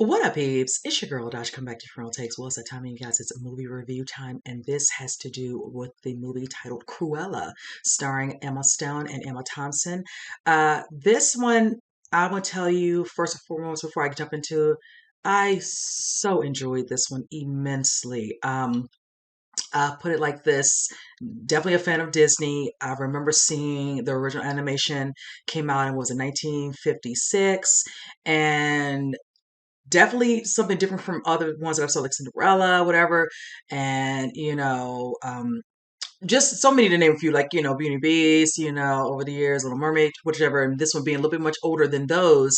What up, peeps? It's your girl, Dodge. Come back to Funeral Takes. Well, it's that time, you guys. It's movie review time, and this has to do with the movie titled Cruella, starring Emma Stone and Emma Thompson. This one, I will tell you first and foremost before I jump into, I so enjoyed this one immensely. I'll put it like this. Definitely a fan of Disney. I remember seeing the original animation came out and was in 1956, and definitely something different from other ones that I've saw, like Cinderella, whatever. And, just so many to name a few, like, Beauty and the Beast, over the years, Little Mermaid, whichever. And this one being a little bit much older than those.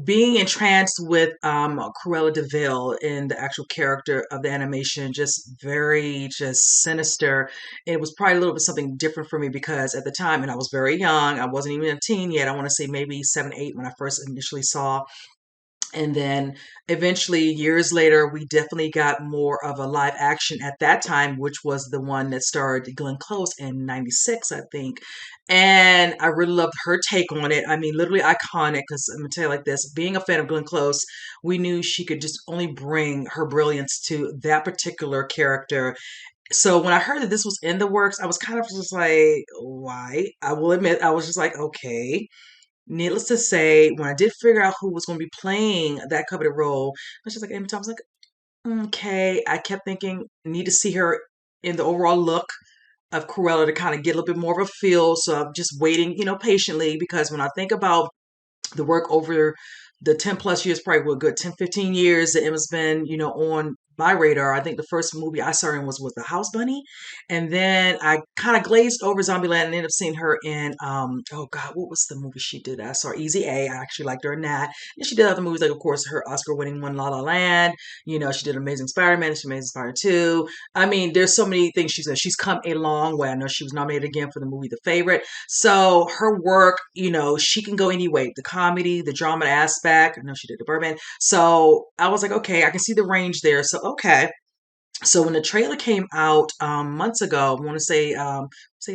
Being entranced with Cruella de Vil in the actual character of the animation, just very just sinister. It was probably a little bit something different for me because at the time, and I was very young, I wasn't even a teen yet. I want to say maybe 7, 8 when I first initially saw, and then eventually, years later, we definitely got more of a live action at that time, which was the one that starred Glenn Close in '96, I think. And I really loved her take on it. I mean, literally iconic, because I'm going to tell you like this, being a fan of Glenn Close, we knew she could just only bring her brilliance to that particular character. So when I heard that this was in the works, I was kind of just like, why? I will admit, I was just like, okay. Needless to say, when I did figure out who was going to be playing that coveted role, I was just like, Amy Thompson, like, okay. I kept thinking, need to see her in the overall look of Cruella to kind of get a little bit more of a feel. So I'm just waiting, patiently, because when I think about the work over the 10 plus years, probably what, good 10, 15 years that Emma's been, on my radar. I think the first movie I saw her in was The House Bunny. And then I kind of glazed over Zombieland and ended up seeing her in, oh God, what was the movie she did? I saw Easy A. I actually liked her in that. And she did other movies, like, of course, her Oscar winning one, La La Land. She did Amazing Spider-Man, she Amazing Spider 2. I mean, there's so many things she's done. She's come a long way. I know she was nominated again for the movie The Favorite. So her work, she can go any way. The comedy, the drama aspect. I know she did the Birdman. So I was like, okay, I can see the range there. So okay. So when the trailer came out months ago, I want to say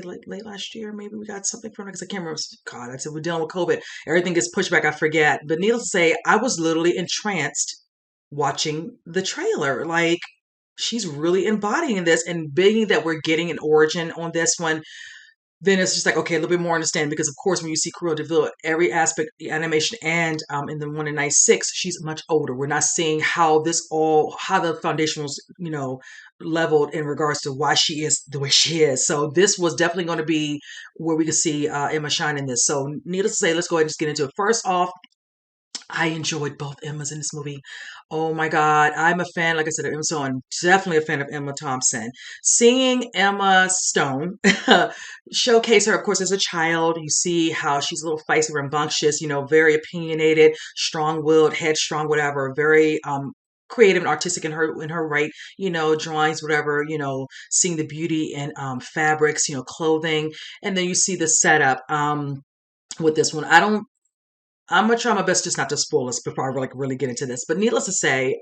late last year, maybe we got something from it because I can't remember. God, I said we're dealing with COVID. Everything gets pushed back. I forget. But needless to say, I was literally entranced watching the trailer. Like, she's really embodying this, and being that we're getting an origin on this one, then it's just like, okay, a little bit more understanding, because of course when you see Cruella de Vil, every aspect, the animation, and in the one in '96, she's much older. We're not seeing how the foundation was, leveled in regards to why she is the way she is. So this was definitely going to be where we could see Emma shine in this. So needless to say, let's go ahead and just get into it. First off, I enjoyed both Emmas in this movie. Oh my God. I'm a fan, like I said, of Emma Stone. I'm definitely a fan of Emma Thompson. Seeing Emma Stone showcase her, of course, as a child, you see how she's a little feisty, rambunctious, very opinionated, strong-willed, headstrong, whatever, very creative and artistic in her right, drawings, whatever, seeing the beauty in fabrics, clothing. And then you see the setup with this one. I'm gonna try my best just not to spoil us before I really get into this. But needless to say,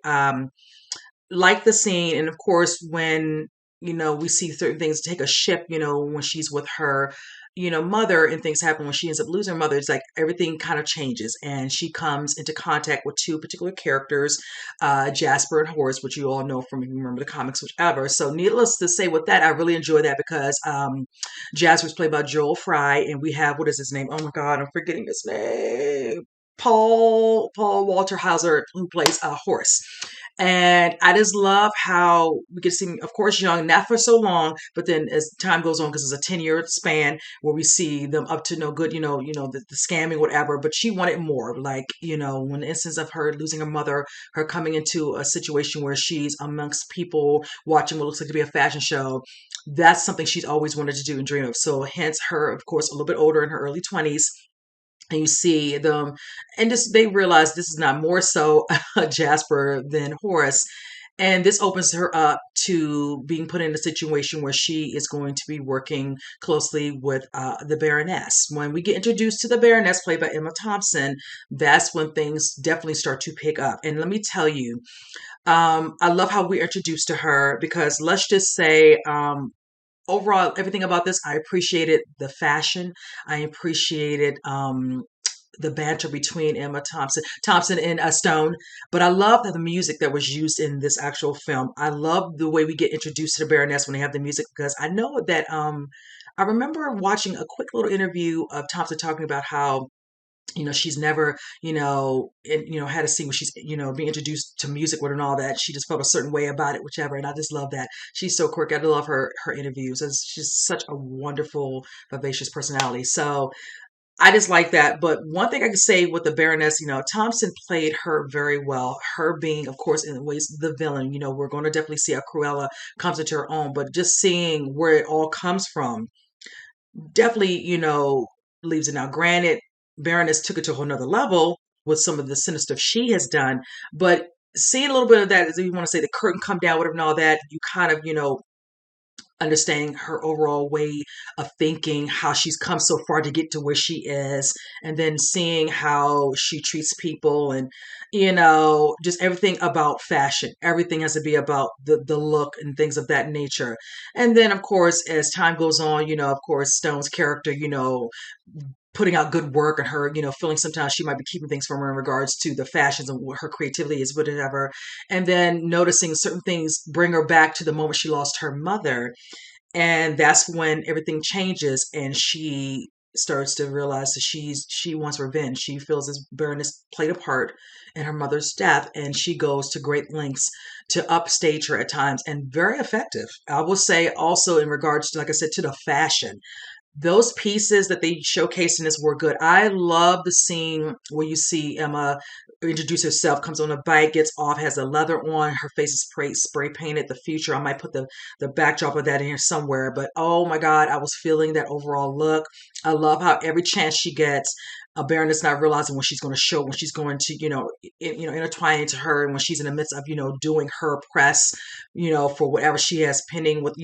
like the scene, and of course when we see certain things take a shift. When she's with her, mother, and things happen when she ends up losing her mother. It's like everything kind of changes, and she comes into contact with two particular characters, Jasper and Horace, which you all know from, if you remember the comics, whichever. So needless to say, with that, I really enjoy that because Jasper's played by Joel Fry, and we have, what is his name? Oh my God, I'm forgetting his name. Paul Walter Hauser, who plays Horace. And I just love how we get to see him, of course, young, not for so long, but then as time goes on, because it's a 10-year span where we see them up to no good, the scamming, whatever. But she wanted more. Like, when the instance of her losing her mother, her coming into a situation where she's amongst people watching what looks like to be a fashion show, that's something she's always wanted to do and dream of. So hence her, of course, a little bit older, in her early 20s, and you see them, and just they realize this is not more so Jasper than Horace. And this opens her up to being put in a situation where she is going to be working closely with the Baroness. When we get introduced to the Baroness, played by Emma Thompson, that's when things definitely start to pick up. And let me tell you, I love how we're introduced to her, because let's just say, overall, everything about this, I appreciated the fashion. I appreciated the banter between Emma Thompson and Stone. But I love the music that was used in this actual film. I love the way we get introduced to the Baroness when they have the music, because I know that I remember watching a quick little interview of Thompson talking about how she's never had a scene where she's being introduced to music with and all that. She just felt a certain way about it, whichever. And I just love that she's so quirky. I love her interviews. She's such a wonderful, vivacious personality. So I just like that. But one thing I can say with the Baroness, Thompson played her very well. Her being, of course, in ways the villain. We're going to definitely see how Cruella comes into her own, but just seeing where it all comes from definitely, leaves it. Now, granted, Baroness took it to a whole nother level with some of the sinister stuff she has done, but seeing a little bit of that, as you want to say, the curtain come down with it and all that, you kind of, understanding her overall way of thinking, how she's come so far to get to where she is, and then seeing how she treats people, and just everything about fashion. Everything has to be about the look and things of that nature. And then, of course, as time goes on, of course, Stone's character, putting out good work, and her, feeling sometimes she might be keeping things from her in regards to the fashions and what her creativity is, whatever. And then noticing certain things bring her back to the moment she lost her mother. And that's when everything changes, and she starts to realize that she wants revenge. She feels this Baroness played a part in her mother's death, and she goes to great lengths to upstage her at times, and very effective. I will say also in regards to, like I said, to the fashion, those pieces that they showcased in this were good. I love the scene where you see Emma introduce herself, comes on a bike, gets off, has a leather on, her face is spray painted. The future, I might put the backdrop of that in here somewhere. But oh my God, I was feeling that overall look. I love how every chance she gets, a Baroness not realizing when she's going to show, when she's going to, intertwine into her, and when she's in the midst of, doing her press, for whatever she has pending with,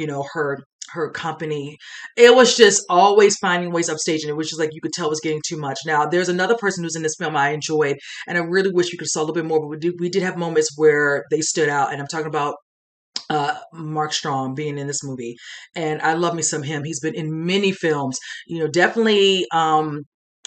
her company. It was just always finding ways upstage, and it was just like you could tell it was getting too much. Now, there's another person who's in this film I enjoyed, and I really wish we could saw a little bit more, but we did have moments where they stood out, and I'm talking about Mark Strong being in this movie. And I love me some him. He's been in many films, definitely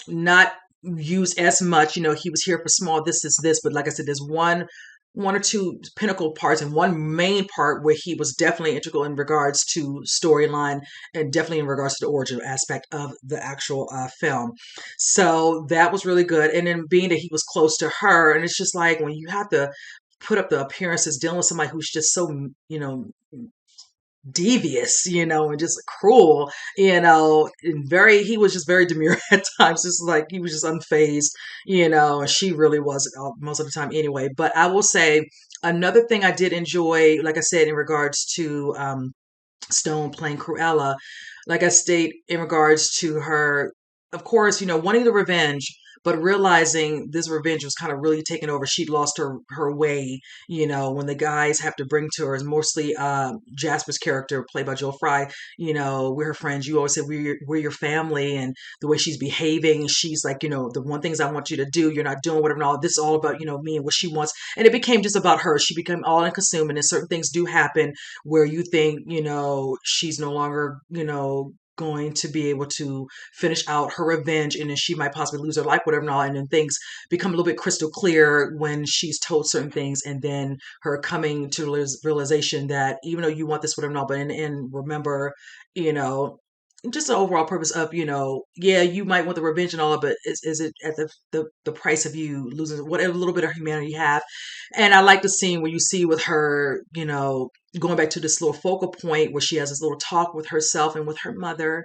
not used as much. He was here for small this is this, but like I said, there's one or two pinnacle parts and one main part where he was definitely integral in regards to storyline, and definitely in regards to the origin aspect of the actual film. So that was really good. And then being that he was close to her, and it's just like when you have to put up the appearances dealing with somebody who's just so, devious, and just cruel, and he was just very demure at times, just like he was just unfazed, and she really was most of the time anyway. But I will say another thing I did enjoy, like I said, in regards to Stone playing Cruella, like I state in regards to her, of course, wanting the revenge, but realizing this revenge was kind of really taking over. She'd lost her way, when the guys have to bring to her, is mostly Jasper's character, played by Joel Fry, we're her friends. You always say we're your family, and the way she's behaving, she's like, the one things I want you to do, you're not doing whatever and all. This is all about, me and what she wants. And it became just about her. She became all consuming, and certain things do happen where you think, she's no longer, going to be able to finish out her revenge, and then she might possibly lose her life, whatever and all. And then things become a little bit crystal clear when she's told certain things, and then her coming to realization that even though you want this, whatever and all, but in the end, remember, you know, just the overall purpose of, yeah, you might want the revenge and all, but is it at the price of you losing whatever little bit of humanity you have? And I like the scene where you see with her, going back to this little focal point where she has this little talk with herself and with her mother.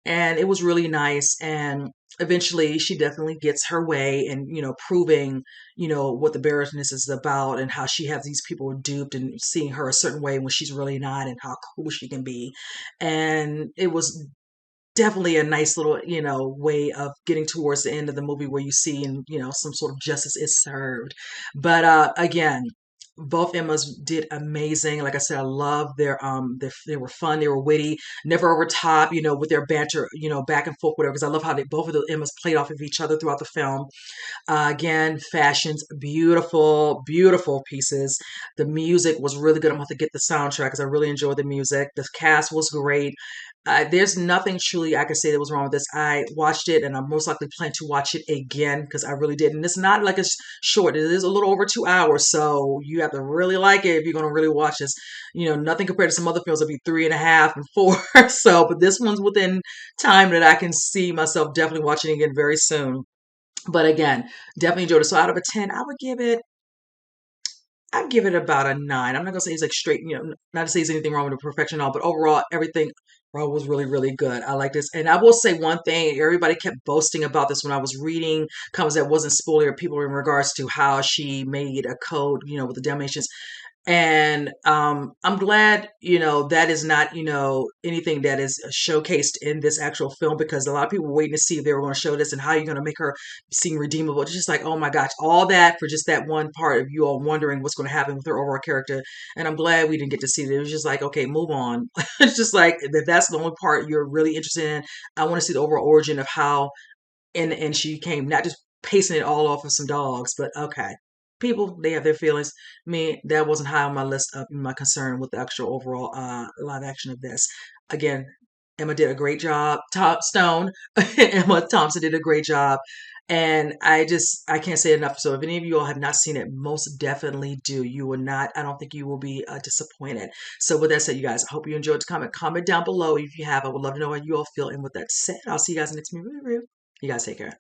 And it was really nice. And eventually she definitely gets her way, and, proving, what the Baroness is about, and how she has these people duped and seeing her a certain way when she's really not, and how cool she can be. And it was definitely a nice little, way of getting towards the end of the movie where you see, and, some sort of justice is served. But again, both Emmas did amazing. Like I said, I love they were fun, they were witty, never over top, with their banter, back and forth, whatever. Because I love how both of the Emmas played off of each other throughout the film. Again, fashions, beautiful, beautiful pieces. The music was really good. I'm going to have to get the soundtrack because I really enjoyed the music. The cast was great. There's nothing truly I could say that was wrong with this. I watched it, and I most likely plan to watch it again because I really did. And it's not like it's short; it is a little over 2 hours, so you have to really like it if you're going to really watch this. Nothing compared to some other films that'd be 3.5 and 4. So, but this one's within time that I can see myself definitely watching again very soon. But again, definitely enjoyed it. So, out of a 10, I'd give it about a 9. I'm not gonna say it's like straight, not to say there's anything wrong with the perfection and all, but overall, everything was really, really good. I like this. And I will say one thing, everybody kept boasting about this when I was reading comments that wasn't spoiler, people in regards to how she made a code, with the Dalmatians. And I'm glad, that is not, anything that is showcased in this actual film because a lot of people were waiting to see if they were going to show this and how you're going to make her seem redeemable. It's just like, oh my gosh, all that for just that one part of you all wondering what's going to happen with her overall character. And I'm glad we didn't get to see it. It was just like, okay, move on. It's just like, if that's the only part you're really interested in, I want to see the overall origin of how and she came, not just pacing it all off of some dogs, but okay. People, they have their feelings. Me, that wasn't high on my list of my concern with the actual overall live action of this. Again, Emma did a great job. Stone, Emma Thompson did a great job. And I can't say enough. So if any of you all have not seen it, most definitely do. You will not, I don't think you will be disappointed. So with that said, you guys, I hope you enjoyed the comment. Comment down below if you have. I would love to know how you all feel. And with that said, I'll see you guys in the next movie review. You guys take care.